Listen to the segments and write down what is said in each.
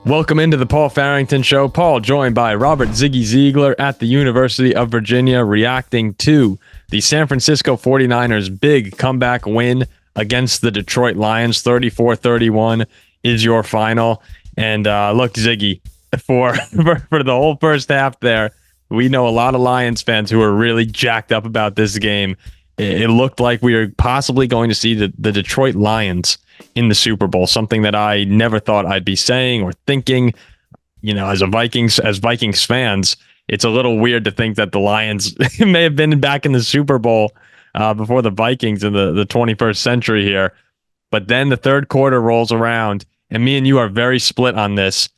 Welcome into the Paul Farrington Show. Paul joined by Robert Ziggy Ziegler at the University of Virginia, reacting to the San Francisco 49ers' big comeback win against the Detroit Lions. 34-31 is your final. And look, Ziggy, for the whole first half there, we know a lot of Lions fans who are really jacked up about this game. It looked like we were possibly going to see the Detroit Lions in the Super Bowl, something that I never thought I'd be saying or thinking. You know, as Vikings fans, it's a little weird to think that the Lions may have been back in the Super Bowl before the Vikings in the 21st century here. But then the third quarter rolls around, and me and you are very split on this.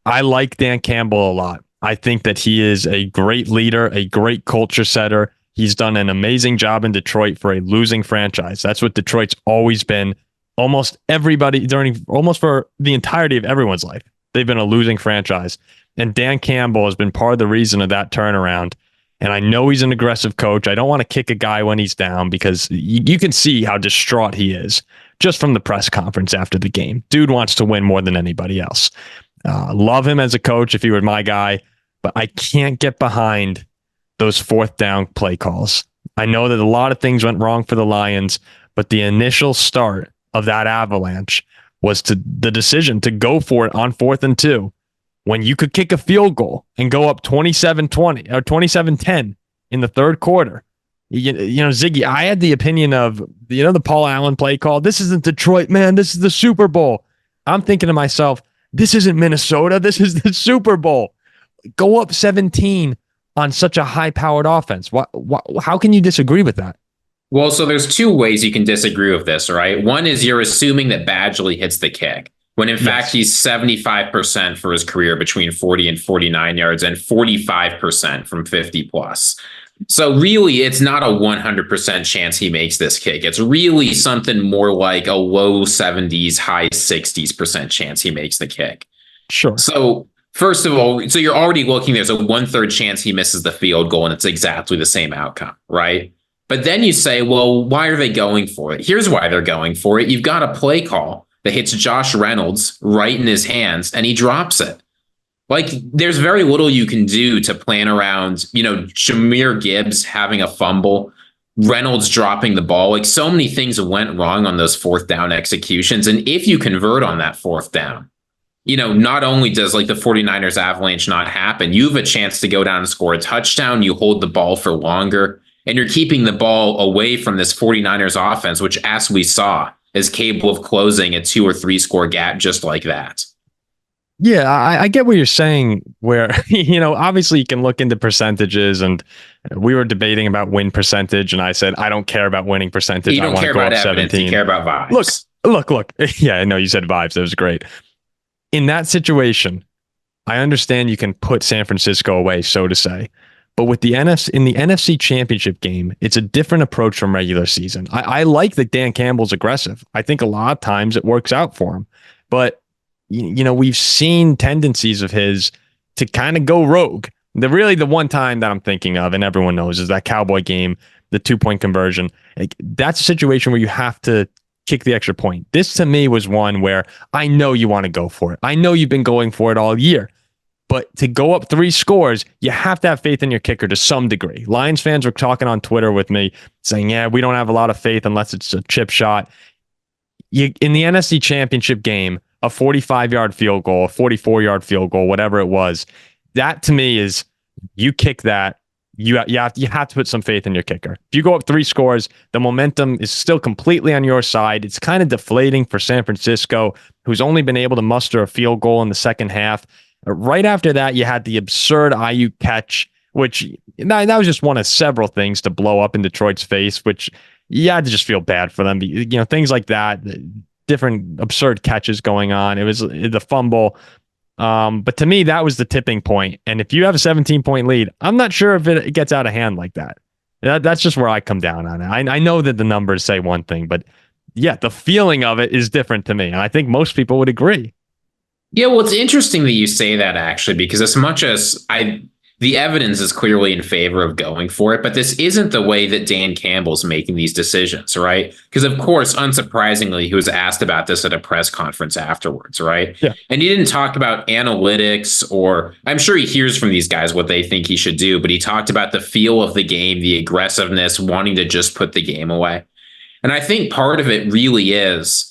I like Dan Campbell a lot. I think that he is a great leader, a great culture setter. He's done an amazing job in Detroit for a losing franchise. That's what Detroit's always been. Almost for the entirety of everyone's life, they've been a losing franchise. And Dan Campbell has been part of the reason of that turnaround. And I know he's an aggressive coach. I don't want to kick a guy when he's down because you can see how distraught he is just from the press conference after the game. Dude wants to win more than anybody else. Love him as a coach if he were my guy, but I can't get behind those fourth down play calls. I know that a lot of things went wrong for the Lions, but the initial start of that avalanche was the decision to go for it on 4th and 2 when you could kick a field goal and go up 27-20 or 27-10 in the third quarter. You know, Ziggy, I had the opinion of, the Paul Allen play call. This isn't Detroit, man. This is the Super Bowl. I'm thinking to myself, this isn't Minnesota. This is the Super Bowl. Go up 17 on such a high-powered offense. How can you disagree with that? Well, so there's two ways you can disagree with this, right? One is you're assuming that Badgley hits the kick, when in fact he's 75% for his career between 40 and 49 yards and 45% from 50 plus. So really, it's not a 100% chance he makes this kick. It's really something more like a low 70s, high 60s% chance he makes the kick. Sure. So first of all, so you're already looking, there's a 1/3 chance he misses the field goal and it's exactly the same outcome, right? But then you say, well, why are they going for it? Here's why they're going for it. You've got a play call that hits Josh Reynolds right in his hands and he drops it. Like, there's very little you can do to plan around, Jahmyr Gibbs having a fumble, Reynolds dropping the ball. Like, so many things went wrong on those fourth down executions. And if you convert on that fourth down, not only does the 49ers avalanche not happen, you have a chance to go down and score a touchdown. You hold the ball for longer. And you're keeping the ball away from this 49ers offense, which, as we saw, is capable of closing a 2 or 3 score gap just like that. Yeah, I get what you're saying, where, obviously you can look into percentages, and we were debating about win percentage, and I said, I don't care about winning percentage. You don't care about evidence, 17. You care about vibes. Look. Yeah, I know you said vibes. That was great. In that situation, I understand you can put San Francisco away, so to say. But with the NFC Championship Game, it's a different approach from regular season. I like that Dan Campbell's aggressive. I think a lot of times it works out for him. But, we've seen tendencies of his to kind of go rogue. The one time that I'm thinking of, and everyone knows, is that Cowboy game, the 2-point conversion. That's a situation where you have to kick the extra point. This, to me, was one where I know you want to go for it. I know you've been going for it all year. But to go up 3 scores, you have to have faith in your kicker to some degree. Lions fans were talking on Twitter with me saying, yeah, we don't have a lot of faith unless it's a chip shot. In the NFC Championship Game, a 45-yard field goal, a 44-yard field goal, whatever it was, that to me is, you kick that, you have to put some faith in your kicker. If you go up 3 scores, the momentum is still completely on your side. It's kind of deflating for San Francisco, who's only been able to muster a field goal in the second half. Right after that, you had the absurd Ayuk catch, which that was just one of several things to blow up in Detroit's face, which you had to just feel bad for them. Things like that, different absurd catches going on. It was the fumble. But to me, that was the tipping point. And if you have a 17-point lead, I'm not sure if it gets out of hand like that. That's just where I come down on it. I know that the numbers say one thing, but yeah, the feeling of it is different to me. And I think most people would agree. Yeah, well, it's interesting that you say that, actually, because as much as the evidence is clearly in favor of going for it, but this isn't the way that Dan Campbell's making these decisions, right? Because, of course, unsurprisingly, he was asked about this at a press conference afterwards, right? Yeah. And he didn't talk about analytics, or I'm sure he hears from these guys what they think he should do, but he talked about the feel of the game, the aggressiveness, wanting to just put the game away. And I think part of it really is,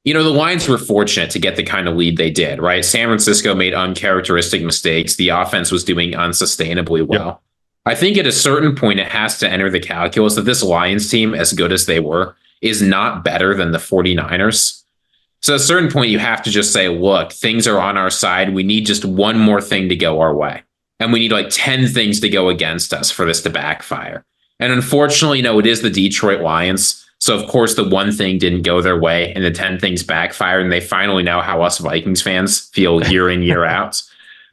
the Lions were fortunate to get the kind of lead they did, right? San Francisco made uncharacteristic mistakes. The offense was doing unsustainably well. Yep. I think at a certain point, it has to enter the calculus that this Lions team, as good as they were, is not better than the 49ers. So at a certain point, you have to just say, look, things are on our side. We need just one more thing to go our way. And we need like 10 things to go against us for this to backfire. And unfortunately, it is the Detroit Lions. So, of course, the one thing didn't go their way and the 10 things backfired. And they finally know how us Vikings fans feel year in, year out.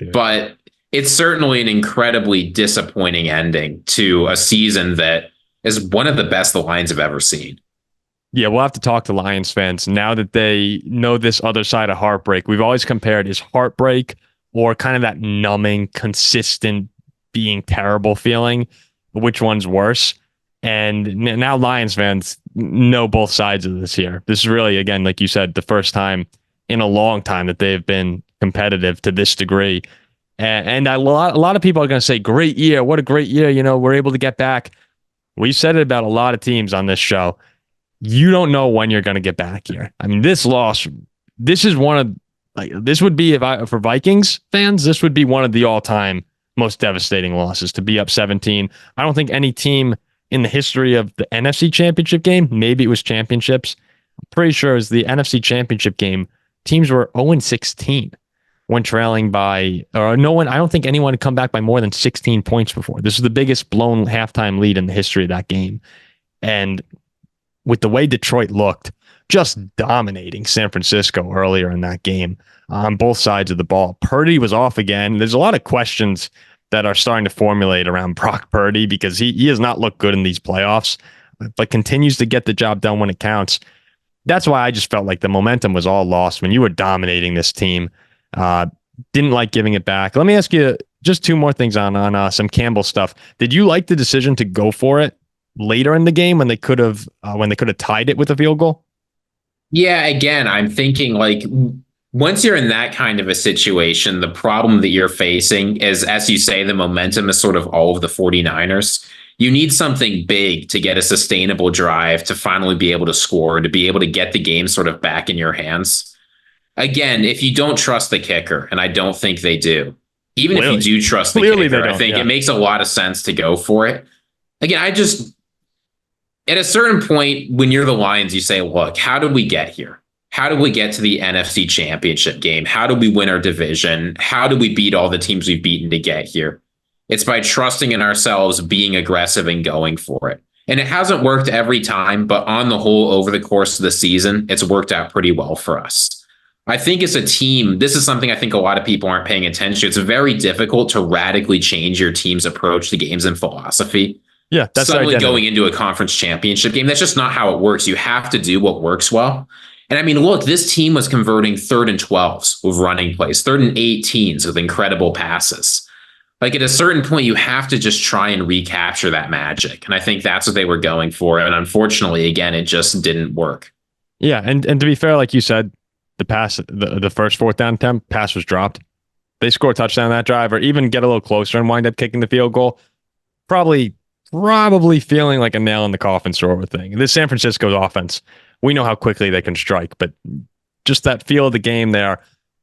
Yeah. But it's certainly an incredibly disappointing ending to a season that is one of the best the Lions have ever seen. Yeah, we'll have to talk to Lions fans now that they know this other side of heartbreak. We've always compared is heartbreak or kind of that numbing, consistent, being terrible feeling. Which one's worse? And now Lions fans know both sides of this here. This is really, again, like you said, the first time in a long time that they've been competitive to this degree. And a lot of people are going to say, great year. What a great year. We're able to get back. We said it about a lot of teams on this show. You don't know when you're going to get back here. I mean, this loss, this is one of, this would be, for Vikings fans, this would be one of the all-time most devastating losses to be up 17. I don't think any team in the history of the NFC Championship Game, maybe it was championships, I'm pretty sure it was the NFC Championship Game, teams were 0-16 when trailing by, or no one, I don't think anyone had come back by more than 16 points before. This is the biggest blown halftime lead in the history of that game. And with the way Detroit looked, just dominating San Francisco earlier in that game on both sides of the ball. Purdy was off again. There's a lot of questions that are starting to formulate around Brock Purdy because he has not looked good in these playoffs, but continues to get the job done when it counts. That's why I just felt like the momentum was all lost when you were dominating this team. Didn't like giving it back. Let me ask you just two more things on some Campbell stuff. Did you like the decision to go for it later in the game when they could have tied it with a field goal? Yeah, again, I'm thinking like once you're in that kind of a situation, the problem that you're facing is, as you say, the momentum is sort of all of the 49ers. You need something big to get a sustainable drive to finally be able to score, to be able to get the game sort of back in your hands. Again, if you don't trust the kicker, and I don't think they do, even if you do trust the kicker, I think it makes a lot of sense to go for it. Again, at a certain point, when you're the Lions, you say, look, how did we get here? How did we get to the NFC Championship Game? How did we win our division? How did we beat all the teams we've beaten to get here? It's by trusting in ourselves, being aggressive, and going for it. And it hasn't worked every time, but on the whole, over the course of the season, it's worked out pretty well for us. I think as a team, this is something I think a lot of people aren't paying attention to. It's very difficult to radically change your team's approach to games and philosophy. Yeah, that's suddenly going into a conference championship game. That's just not how it works. You have to do what works well. And I mean, look, this team was converting 3rd and 12s with running plays, 3rd and 18s with incredible passes. Like at a certain point, you have to just try and recapture that magic. And I think that's what they were going for. And unfortunately, again, it just didn't work. Yeah. And to be fair, like you said, the pass, the first 4th down attempt, pass was dropped. They score a touchdown on that drive or even get a little closer and wind up kicking the field goal. Probably feeling like a nail in the coffin sort of thing. This San Francisco offense, we know how quickly they can strike, but just that feel of the game there,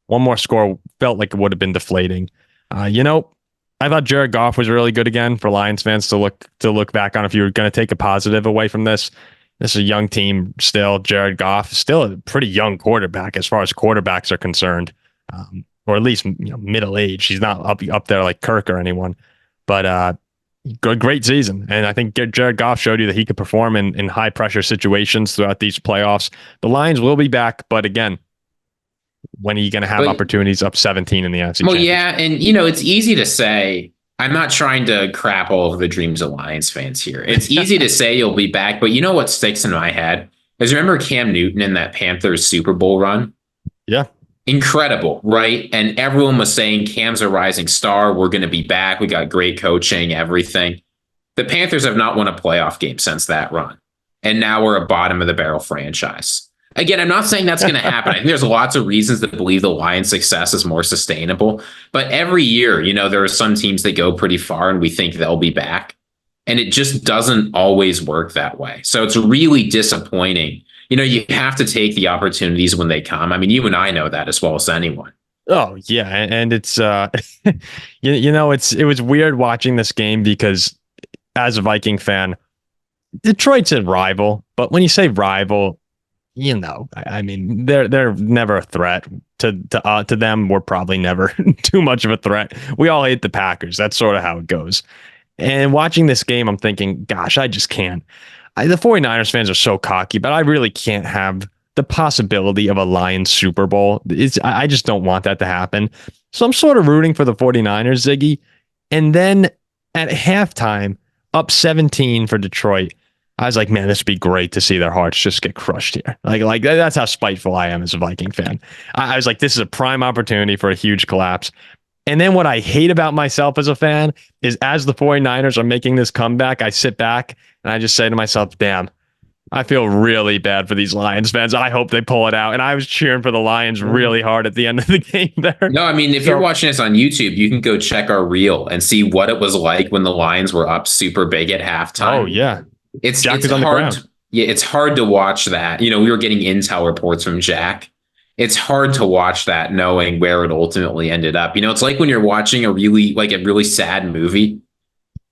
one more score felt like it would have been deflating. I thought Jared Goff was really good again for Lions fans to look back on if you were going to take a positive away from this. This is a young team still. Jared Goff is still a pretty young quarterback as far as quarterbacks are concerned, or at least middle age. He's not up there like Kirk or anyone, but great season. And I think Jared Goff showed you that he could perform in high pressure situations throughout these playoffs. The Lions will be back, but again, when are you going to have opportunities up 17 in the NFC Championship? Yeah, and it's easy to say. I'm not trying to crap all over the dreams of Lions fans here. It's easy to say you'll be back, but you know what sticks in my head is remember Cam Newton in that Panthers Super Bowl run? Yeah. incredible, right? And everyone was saying Cam's a rising star. We're going to be back. We got great coaching, everything. The Panthers have not won a playoff game since that run. And now we're a bottom of the barrel franchise. Again, I'm not saying that's going to happen. I think there's lots of reasons to believe the Lions' success is more sustainable. But every year, there are some teams that go pretty far and we think they'll be back. And it just doesn't always work that way. So it's really disappointing. You have to take the opportunities when they come. I mean, you and I know that as well as anyone. Oh, yeah. And it's, it was weird watching this game because as a Viking fan, Detroit's a rival. But when you say rival, I mean, they're never a threat to them. We're probably never too much of a threat. We all hate the Packers. That's sort of how it goes. And watching this game, I'm thinking, gosh, I just can't. The 49ers fans are so cocky, but I really can't have the possibility of a Lions Super Bowl. I just don't want that to happen. So I'm sort of rooting for the 49ers, Ziggy. And then at halftime, up 17 for Detroit, I was like, man, this would be great to see their hearts just get crushed here. Like that's how spiteful I am as a Viking fan. I was like, this is a prime opportunity for a huge collapse. And then what I hate about myself as a fan is as the 49ers are making this comeback, I sit back and I just say to myself, damn, I feel really bad for these Lions fans. I hope they pull it out. And I was cheering for the Lions really hard at the end of the game there. No, I mean, if you're watching this on YouTube, you can go check our reel and see what it was like when the Lions were up super big at halftime. Oh, yeah. It's hard. Yeah, it's hard to watch that. We were getting intel reports from Jack. It's hard to watch that knowing where it ultimately ended up. It's like when you're watching a really sad movie.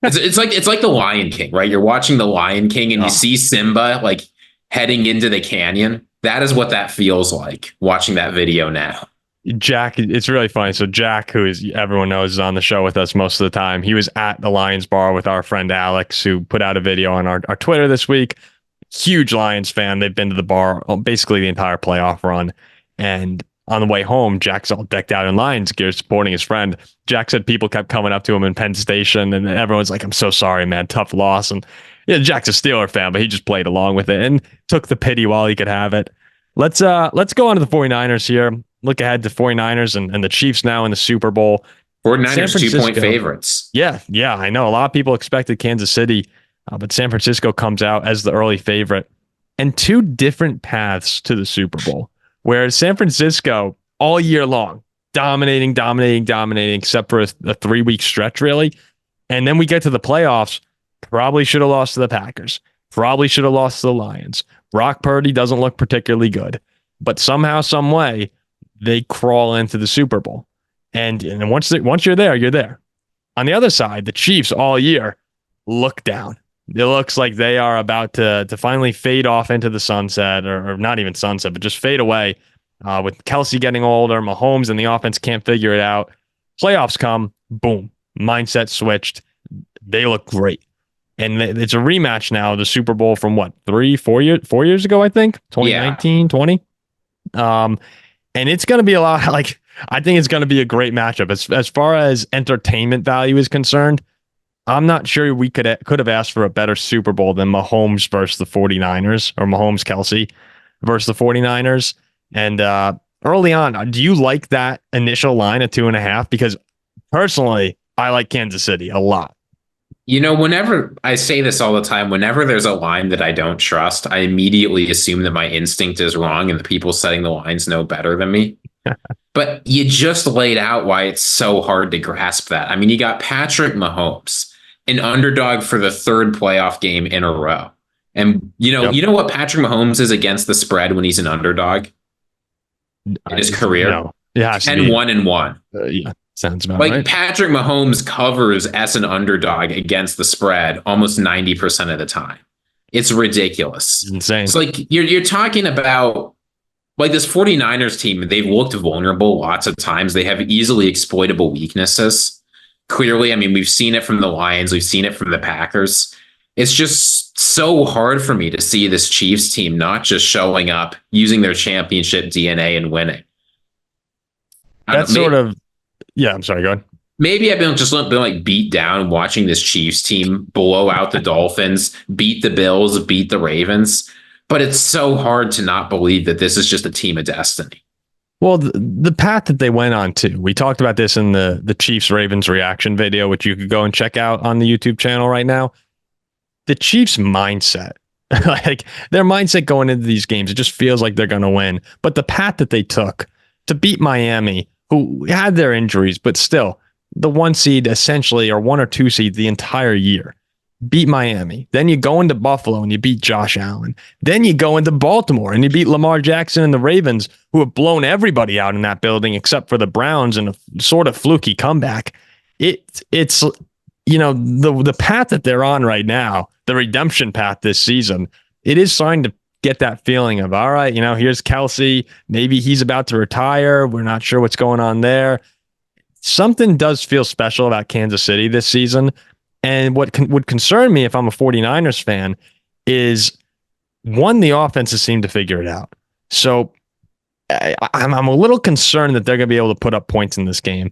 It's like The Lion King, right? You're watching The Lion King and you see Simba heading into the canyon. That is what that feels like watching that video now. Jack, it's really funny. So Jack, who everyone knows is on the show with us most of the time, he was at the Lions bar with our friend Alex, who put out a video on our Twitter this week. Huge Lions fan. They've been to the bar basically the entire playoff run. And on the way home, Jack's all decked out in Lions gear supporting his friend. Jack said people kept coming up to him in Penn Station and everyone's like, I'm so sorry, man. Tough loss. And Jack's a Steeler fan, but he just played along with it and took the pity while he could have it. Let's go on to the 49ers here. Look ahead to 49ers and the Chiefs now in the Super Bowl. 49ers 2-point favorites. Yeah, I know. A lot of people expected Kansas City, but San Francisco comes out as the early favorite. And two different paths to the Super Bowl. Whereas San Francisco, all year long, dominating, except for a 3-week stretch, really. And then we get to the playoffs, probably should have lost to the Packers. Probably should have lost to the Lions. Brock Purdy doesn't look particularly good. But somehow, some way, they crawl into the Super Bowl. And once you're there, you're there. On the other side, the Chiefs all year look down. It looks like they are about to finally fade off into the sunset, or not even sunset, but just fade away with Kelce getting older. Mahomes and the offense can't figure it out. Playoffs come, boom, mindset switched. They look great. And it's a rematch now of the Super Bowl from 4 years ago, I think, 2019, 20. And it's going to be a lot I think it's going to be a great matchup. As far as entertainment value is concerned, I'm not sure we could have asked for a better Super Bowl than Mahomes versus the 49ers, or Mahomes Kelce versus the 49ers. And early on, do you like that initial line at 2.5? Because personally, I like Kansas City a lot. Whenever I say this all the time, whenever there's a line that I don't trust, I immediately assume that my instinct is wrong and the people setting the lines know better than me. But you just laid out why it's so hard to grasp that. I mean, you got Patrick Mahomes, an underdog for the third playoff game in a row. And you know what Patrick Mahomes is against the spread when he's an underdog in his career? No. Yeah, 10-1-1. Yeah, sounds about right. Patrick Mahomes covers as an underdog against the spread almost 90% of the time. It's ridiculous. It's insane. It's you're talking about this 49ers team. They've looked vulnerable lots of times. They have easily exploitable weaknesses. Clearly, I mean, we've seen it from the Lions. We've seen it from the Packers. It's just so hard for me to see this Chiefs team not just showing up, using their championship DNA and winning. I'm sorry, go ahead. Maybe I've been beat down watching this Chiefs team blow out the Dolphins, beat the Bills, beat the Ravens. But it's so hard to not believe that this is just a team of destiny. Well, the path that they went on too. We talked about this in the Chiefs Ravens reaction video, which you could go and check out on the YouTube channel right now. The Chiefs mindset, like their mindset going into these games, it just feels like they're going to win. But the path that they took to beat Miami, who had their injuries, but still the 1 seed essentially, or 1 or 2 seed the entire year, beat Miami. Then you go into Buffalo and you beat Josh Allen. Then you go into Baltimore and you beat Lamar Jackson and the Ravens, who have blown everybody out in that building except for the Browns in a sort of fluky comeback. It's the path that they're on right now, the redemption path this season, it is starting to get that feeling of, all right, here's Kelce. Maybe he's about to retire. We're not sure what's going on there. Something does feel special about Kansas City this season. And what would concern me if I'm a 49ers fan is, one, the offenses seem to figure it out. So I'm a little concerned that they're going to be able to put up points in this game,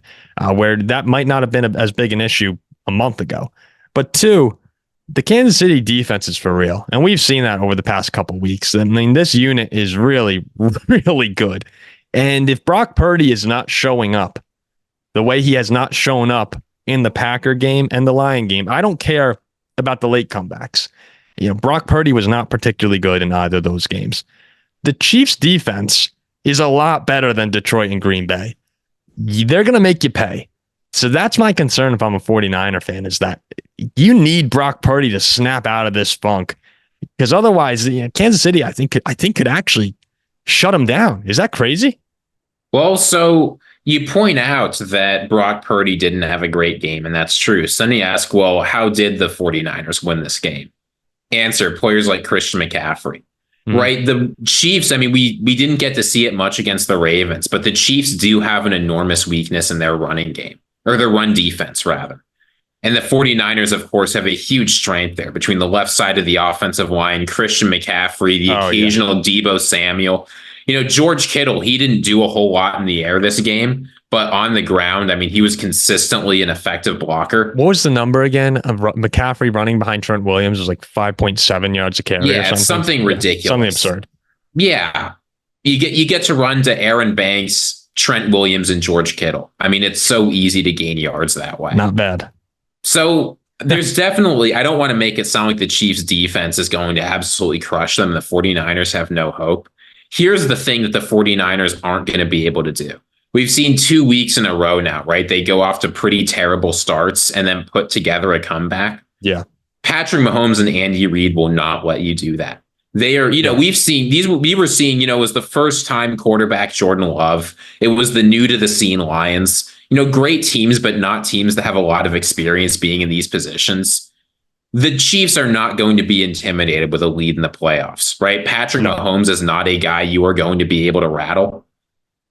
where that might not have been as big an issue a month ago. But two, the Kansas City defense is for real. And we've seen that over the past couple of weeks. I mean, this unit is really, really good. And if Brock Purdy is not showing up the way he has not shown up in the Packer game and the Lion game, I don't care about the late comebacks. Brock Purdy was not particularly good in either of those games. The Chiefs defense is a lot better than Detroit and Green Bay. They're going to make you pay. So that's my concern if I'm a 49er fan, is that you need Brock Purdy to snap out of this funk, because otherwise, Kansas City, I think could actually shut him down. Is that crazy? Well, so you point out that Brock Purdy didn't have a great game, and that's true. So then you ask, well, how did the 49ers win this game? Answer, players like Christian McCaffrey. Right? The Chiefs, I mean, we didn't get to see it much against the Ravens, but the Chiefs do have an enormous weakness in their running game, or their run defense, rather. And the 49ers, of course, have a huge strength there between the left side of the offensive line, Christian McCaffrey, the occasional Deebo Samuel. George Kittle, he didn't do a whole lot in the air this game, but on the ground, I mean, he was consistently an effective blocker. What was the number again of McCaffrey running behind Trent Williams? It was like 5.7 yards a carry or something. Something ridiculous. Something absurd. Yeah. You get to run to Aaron Banks, Trent Williams, and George Kittle. I mean, it's so easy to gain yards that way. Not bad. So there's definitely, I don't want to make it sound like the Chiefs defense is going to absolutely crush them. The 49ers have no hope. Here's the thing that the 49ers aren't going to be able to do. We've seen 2 weeks in a row now, right? They go off to pretty terrible starts and then put together a comeback. Yeah. Patrick Mahomes and Andy Reid will not let you do that. They are, we've seen these, we were seeing, it was the first time quarterback Jordan Love. It was the new to the scene Lions, great teams, but not teams that have a lot of experience being in these positions. The Chiefs are not going to be intimidated with a lead in the playoffs, right? Patrick Mahomes is not a guy you are going to be able to rattle.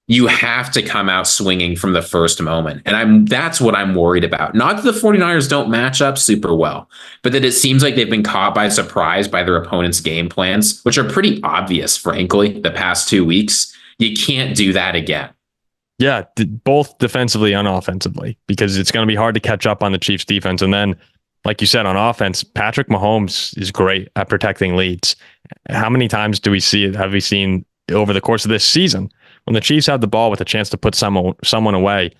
You have to come out swinging from the first moment. And that's what I'm worried about. Not that the 49ers don't match up super well, but that it seems like they've been caught by surprise by their opponent's game plans, which are pretty obvious, frankly, the past 2 weeks. You can't do that again. Yeah, both defensively and offensively, because it's going to be hard to catch up on the Chiefs defense. And then, like you said, on offense, Patrick Mahomes is great at protecting leads. How many times have we seen over the course of this season, when the Chiefs have the ball with a chance to put someone away,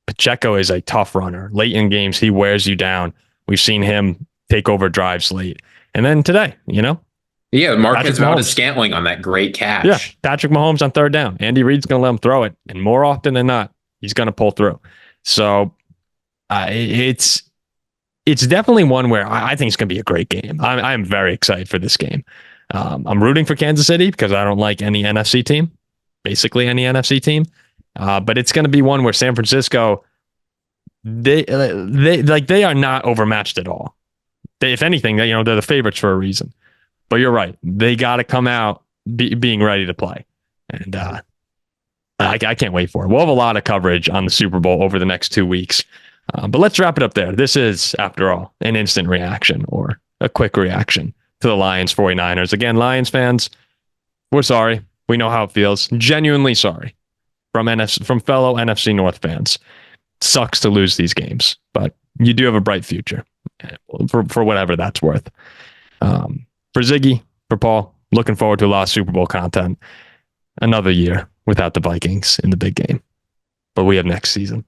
Pacheco is a tough runner. Late in games, he wears you down. We've seen him take over drives late. And then today, Yeah, Marquez Valdes-Scantling on that great catch. Yeah, Patrick Mahomes on third down. Andy Reid's going to let him throw it. And more often than not, he's going to pull through. So it's definitely one where I think it's going to be a great game. I'm very excited for this game. I'm rooting for Kansas City because I don't like any NFC team, basically any NFC team. But it's going to be one where San Francisco, they are not overmatched at all. If anything, they're the favorites for a reason. But you're right. They got to come out being ready to play. And I can't wait for it. We'll have a lot of coverage on the Super Bowl over the next 2 weeks. But let's wrap it up there. This is, after all, an instant reaction or a quick reaction to the Lions-49ers. Again, Lions fans, we're sorry. We know how it feels. Genuinely sorry from fellow NFC North fans. Sucks to lose these games, but you do have a bright future for whatever that's worth. For Ziggy, for Paul, looking forward to a lot of Super Bowl content. Another year without the Vikings in the big game. But we have next season.